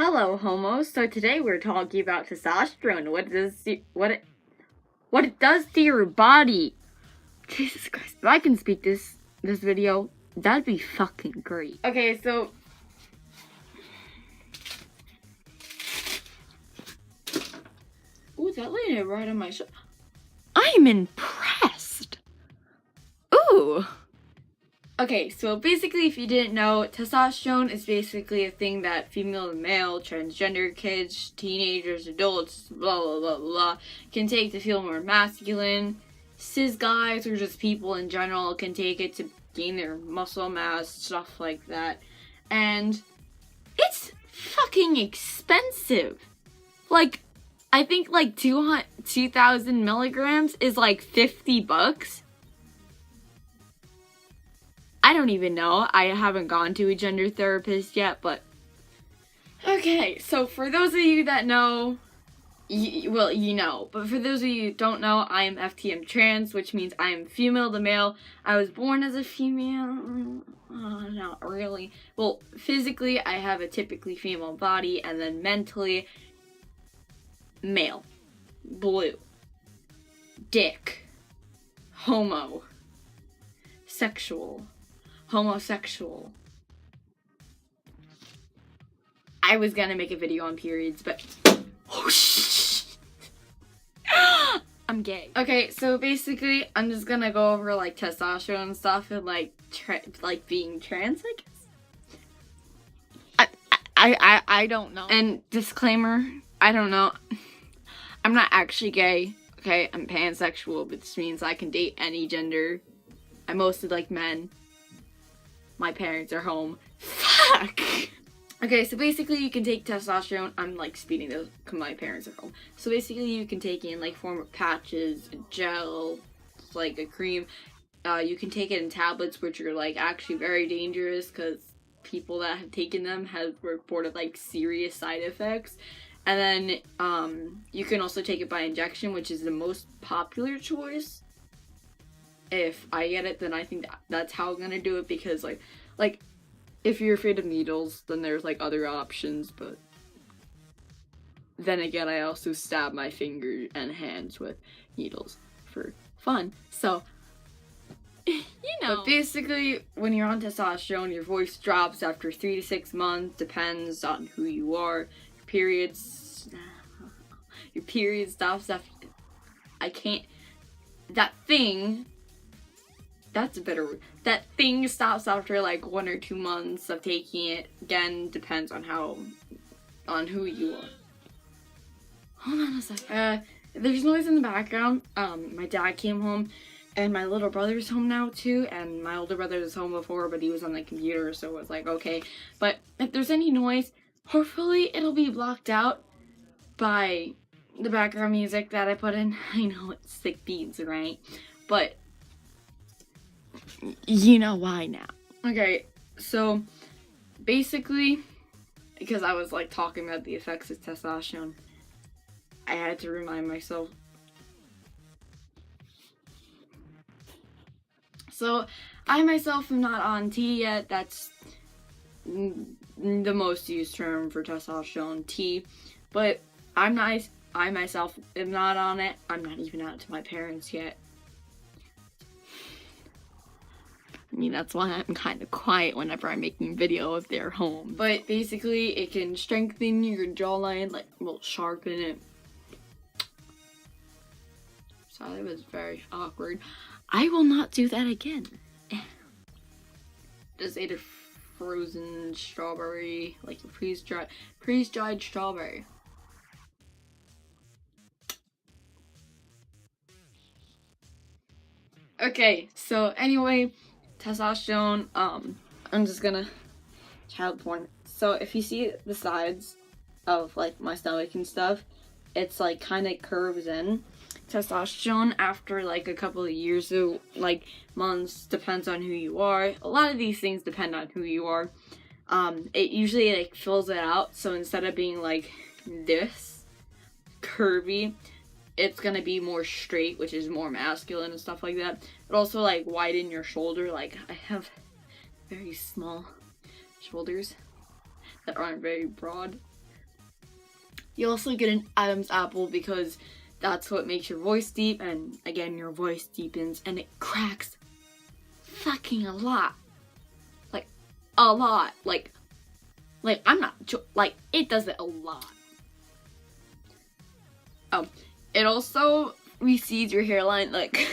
Hello, homos. So today we're talking about testosterone. What it does to your body. Jesus Christ! If I can speak this video, that'd be fucking great. Okay, so ooh, that landed right on my shoulder. I'm impressed. Ooh. Okay, so basically, if you didn't know, testosterone is basically a thing that female and male, transgender kids, teenagers, adults, blah, blah, blah, blah, can take to feel more masculine. Cis guys, or just people in general, can take it to gain their muscle mass, stuff like that. And it's fucking expensive. Like, I think like 2,000 milligrams is like $50. I don't even know. I haven't gone to a gender therapist yet, but... Okay, so for those of you that know, you know. But for those of you who don't know, I am FTM trans, which means I am female to male. I was born as a female. Not really. Well, physically, I have a typically female body, and then mentally, male. Blue. Dick. Homo. Sexual. Homosexual. I was gonna make a video on periods, but oh shit. I'm gay. Okay, so basically, I'm just gonna go over like testosterone and stuff and like being trans, I guess. I don't know. And disclaimer, I don't know. I'm not actually gay. Okay, I'm pansexual, which means I can date any gender. I mostly like men. My parents are home. Fuck! Okay, so basically you can take testosterone. I'm like speeding those because my parents are home. So basically you can take it in like form of patches, a gel, like a cream. You can take it in tablets, which are like actually very dangerous because people that have taken them have reported like serious side effects. And then you can also take it by injection, which is the most popular choice. If I get it, then I think that's how I'm gonna do it, because like if you're afraid of needles, then there's like other options, but then again, I also stab my fingers and hands with needles for fun, so you know. But basically, when you're on testosterone, your voice drops after 3 to 6 months, depends on who you are. Your period stops after, that's a better word. That thing stops after like 1 or 2 months of taking it. Again, depends on who you are. Hold on a sec. There's noise in the background. My dad came home, and my little brother's home now too, and my older brother was home before, but he was on the computer, so it was like, okay. But if there's any noise, hopefully it'll be blocked out by the background music that I put in. I know it's sick beats, right? But you know why now. Okay, so basically, because I was like talking about the effects of testosterone, I had to remind myself. So I myself am not on T yet. That's the most used term for testosterone, T. But I myself am not on it. I'm not even out to my parents yet. I mean, that's why I'm kind of quiet whenever I'm making video of their home. But basically, it can strengthen your jawline, like, well, sharpen it. So that was very awkward. I will not do that again. Just ate a frozen strawberry, like a freeze-dried strawberry. Okay, so anyway, testosterone, I'm just gonna child porn. So if you see the sides of like my stomach and stuff, it's like kind of curves in. Testosterone, after like a couple of years, so like months, depends on who you are. A lot of these things depend on who you are. It usually like fills it out, so instead of being like this curvy, it's gonna be more straight, which is more masculine and stuff like that. But also like widen your shoulder. Like I have very small shoulders that aren't very broad. You also get an Adam's apple because that's what makes your voice deep, and again, your voice deepens and it cracks fucking a lot. Like, a lot. Like I'm not, like, it does it a lot. Oh, it also recedes your hairline, like,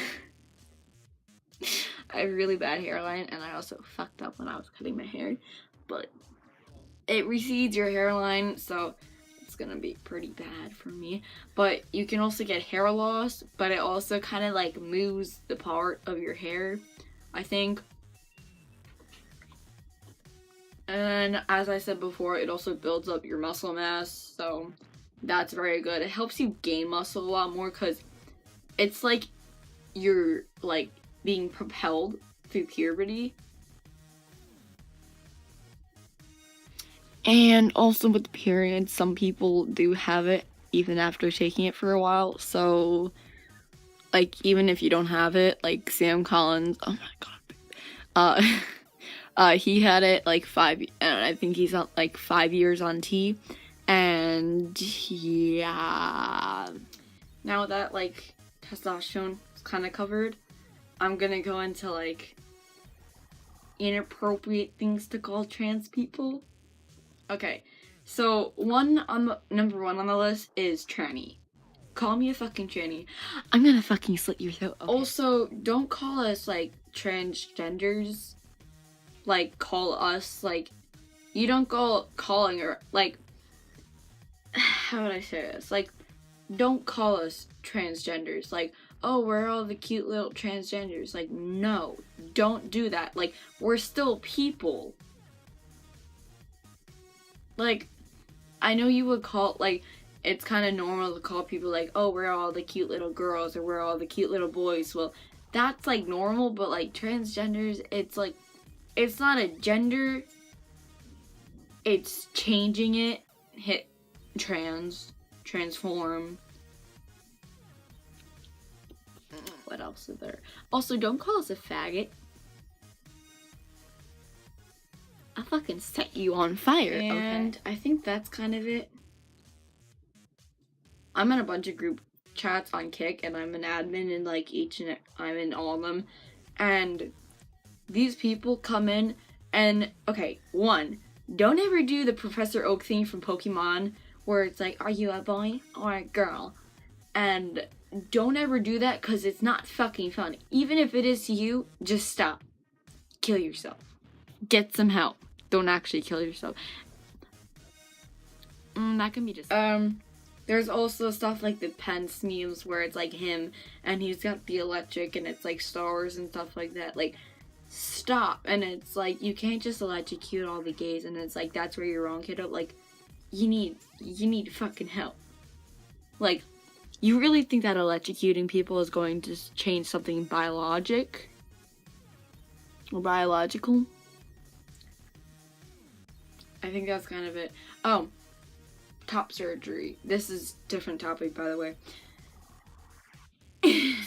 I have really bad hairline, and I also fucked up when I was cutting my hair, but it recedes your hairline, so it's gonna be pretty bad for me. But you can also get hair loss, but it also kind of like moves the part of your hair, I think. And as I said before, it also builds up your muscle mass, so that's very good. It helps you gain muscle a lot more because it's like you're like being propelled through puberty. And also with the period, some people do have it even after taking it for a while. So, like, even if you don't have it, like Sam Collins, oh my god, he had it like I think he's on like 5 years on T, and yeah. Now that like testosterone is kind of covered, I'm gonna go into like inappropriate things to call trans people. Okay, so number one on the list is tranny. Call me a fucking tranny. I'm gonna fucking slit your throat. Okay. Also, don't call us like transgenders. Like, call us like, you don't go calling her like, how would I say this? Like, don't call us transgenders. Like, oh, we're all the cute little transgenders. Like, no, don't do that. Like, we're still people. Like, I know you would call, like, it's kind of normal to call people like, oh, we're all the cute little girls or we're all the cute little boys. Well, that's like normal, but like transgenders, it's like, it's not a gender, it's changing it. Hit transform. What else is there? Also, don't call us a faggot. I'll fucking set you on fire. And okay. I think that's kind of it. I'm in a bunch of group chats on Kick, and I'm an admin in like I'm in all of them. And these people come in and, okay, one, don't ever do the Professor Oak thing from Pokemon where it's like, are you a boy or a girl? And don't ever do that because it's not fucking fun. Even if it is to you, just stop. Kill yourself. Get some help. Don't actually kill yourself. That can be just... There's also stuff like the Pence memes where it's like him and he's got the electric and it's like stars and stuff like that. Like, stop. And it's like, you can't just electrocute all the gays, and it's like, that's where you're wrong, kiddo. Like, you need fucking help. Like, you really think that electrocuting people is going to change something biologic? Or biological? I think that's kind of it. Oh, top surgery. This is a different topic, by the way.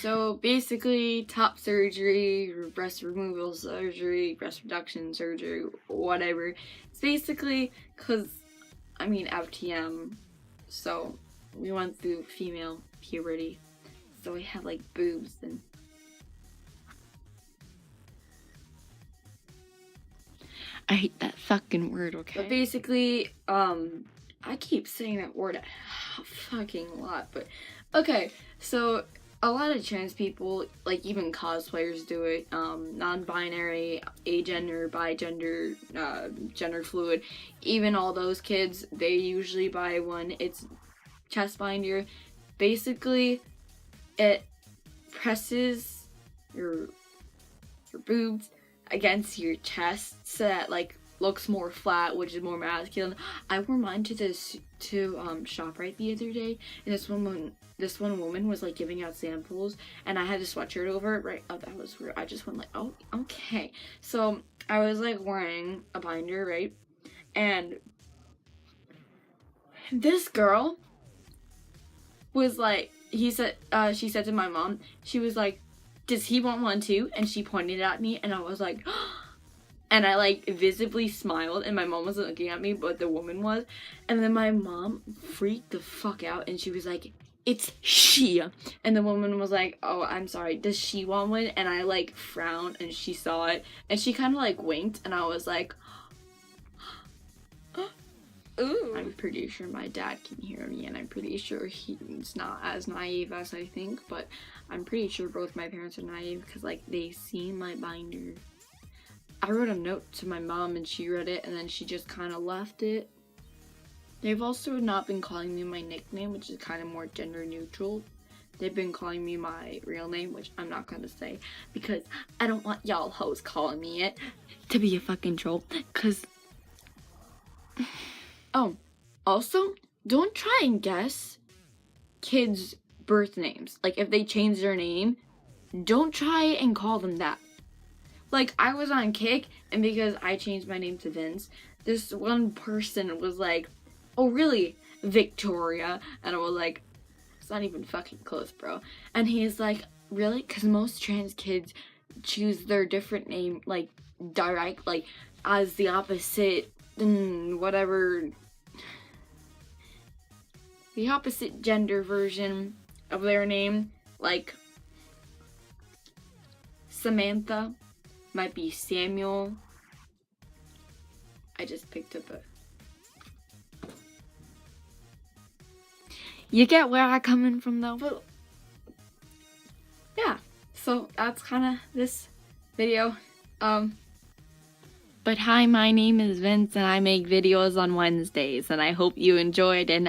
So basically, top surgery, breast removal surgery, breast reduction surgery, whatever. It's basically because, I mean, FTM, so we went through female puberty, so we have like boobs and I hate that fucking word, okay? But basically, I keep saying that word a fucking lot, but okay, so a lot of trans people, like even cosplayers do it, non-binary, agender, bigender, gender fluid, even all those kids, they usually buy one. It's chest binder. Basically, it presses your boobs against your chest so that like looks more flat, which is more masculine. I wore mine to ShopRite the other day, and this one woman was like giving out samples, and I had a sweatshirt over it, right? Oh, that was weird. I just went like, oh, okay. So I was like wearing a binder, right? And this girl was like, she said to my mom, she was like, does he want one too? And she pointed at me, and I was like, And I like visibly smiled, and my mom wasn't looking at me, but the woman was. And then my mom freaked the fuck out, and she was like, "It's she." And the woman was like, "Oh, I'm sorry, does she want one?" And I like frowned, and she saw it, and she kind of like winked, and I was like, ooh. I'm pretty sure my dad can hear me, and I'm pretty sure he's not as naive as I think, but I'm pretty sure both my parents are naive, because like they see my binder. I wrote a note to my mom, and she read it, and then she just kind of left it. They've also not been calling me my nickname, which is kind of more gender neutral. They've been calling me my real name, which I'm not gonna say, because I don't want y'all hoes calling me it to be a fucking troll, because... Oh, also, don't try and guess kids' birth names. Like, if they change their name, don't try and call them that. Like, I was on Kick, and because I changed my name to Vince, this one person was like, "Oh, really, Victoria?" And I was like, it's not even fucking close, bro. And he's like, "Really?" Because most trans kids choose their different name, like, direct, like, as the opposite, whatever, the opposite gender version of their name. Like, Samantha might be Samuel. I just picked up a... You get where I'm coming from, though? But yeah, so that's kind of this video. But hi, my name is Vince, and I make videos on Wednesdays, and I hope you enjoyed, and